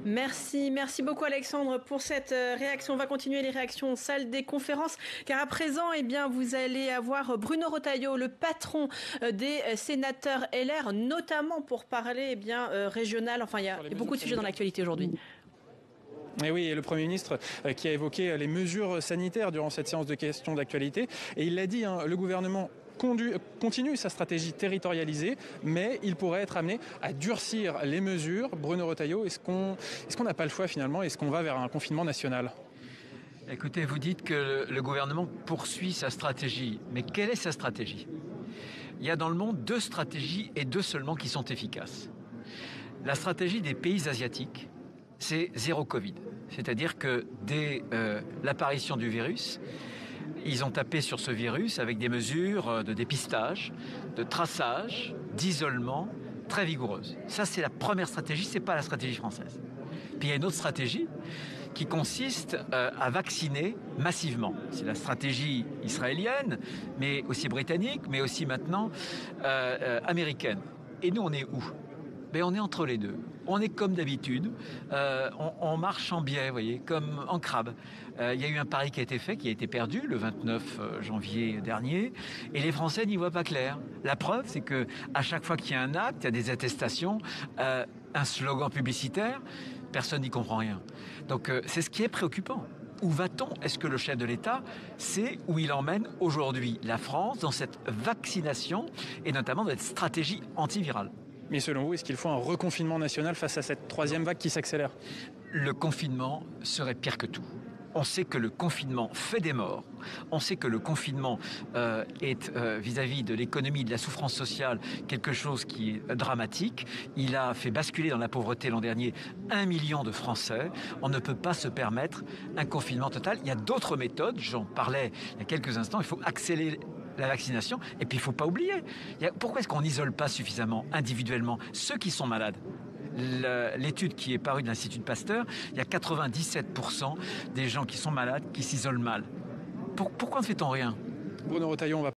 Merci beaucoup Alexandre pour cette réaction. On va continuer les réactions en salle des conférences, car à présent, vous allez avoir Bruno Retailleau, le patron des sénateurs LR, notamment pour parler régional. Enfin, il y a beaucoup de sujets dans l'actualité aujourd'hui. Et oui, et le Premier ministre qui a évoqué les mesures sanitaires durant cette séance de questions d'actualité. Et il l'a dit, le gouvernement continue sa stratégie territorialisée, mais il pourrait être amené à durcir les mesures. Bruno Retailleau, est-ce qu'on n'a pas le choix finalement? Est-ce qu'on va vers un confinement national? Écoutez, vous dites que le gouvernement poursuit sa stratégie. Mais quelle est sa stratégie? Il y a dans le monde 2 stratégies et 2 seulement qui sont efficaces. La stratégie des pays asiatiques, c'est zéro Covid. C'est-à-dire que dès l'apparition du virus, ils ont tapé sur ce virus avec des mesures de dépistage, de traçage, d'isolement très vigoureuses. Ça, c'est la première stratégie, c'est pas la stratégie française. Puis il y a une autre stratégie qui consiste à vacciner massivement. C'est la stratégie israélienne, mais aussi britannique, mais aussi maintenant américaine. Et nous, on est où? On est entre les deux. On est comme d'habitude, on marche en biais, vous voyez, comme en crabe. Il y a eu un pari qui a été fait, qui a été perdu le 29 janvier dernier, et les Français n'y voient pas clair. La preuve, c'est que à chaque fois qu'il y a un acte, il y a des attestations, un slogan publicitaire, personne n'y comprend rien. Donc c'est ce qui est préoccupant. Où va-t-on? Est-ce que le chef de l'État sait où il emmène aujourd'hui la France dans cette vaccination et notamment dans cette stratégie antivirale? Mais selon vous, est-ce qu'il faut un reconfinement national face à cette 3e vague qui s'accélère? Le confinement serait pire que tout. On sait que le confinement fait des morts. On sait que le confinement est vis-à-vis de l'économie, de la souffrance sociale, quelque chose qui est dramatique. Il a fait basculer dans la pauvreté l'an dernier 1 million de Français. On ne peut pas se permettre un confinement total. Il y a d'autres méthodes, j'en parlais il y a quelques instants, il faut accélérer la vaccination. Et puis il ne faut pas oublier, pourquoi est-ce qu'on n'isole pas suffisamment individuellement ceux qui sont malades? L'étude qui est parue de l'Institut Pasteur, il y a 97% des gens qui sont malades qui s'isolent mal. Pourquoi ne fait-on rien? Bruno Retailleau, on va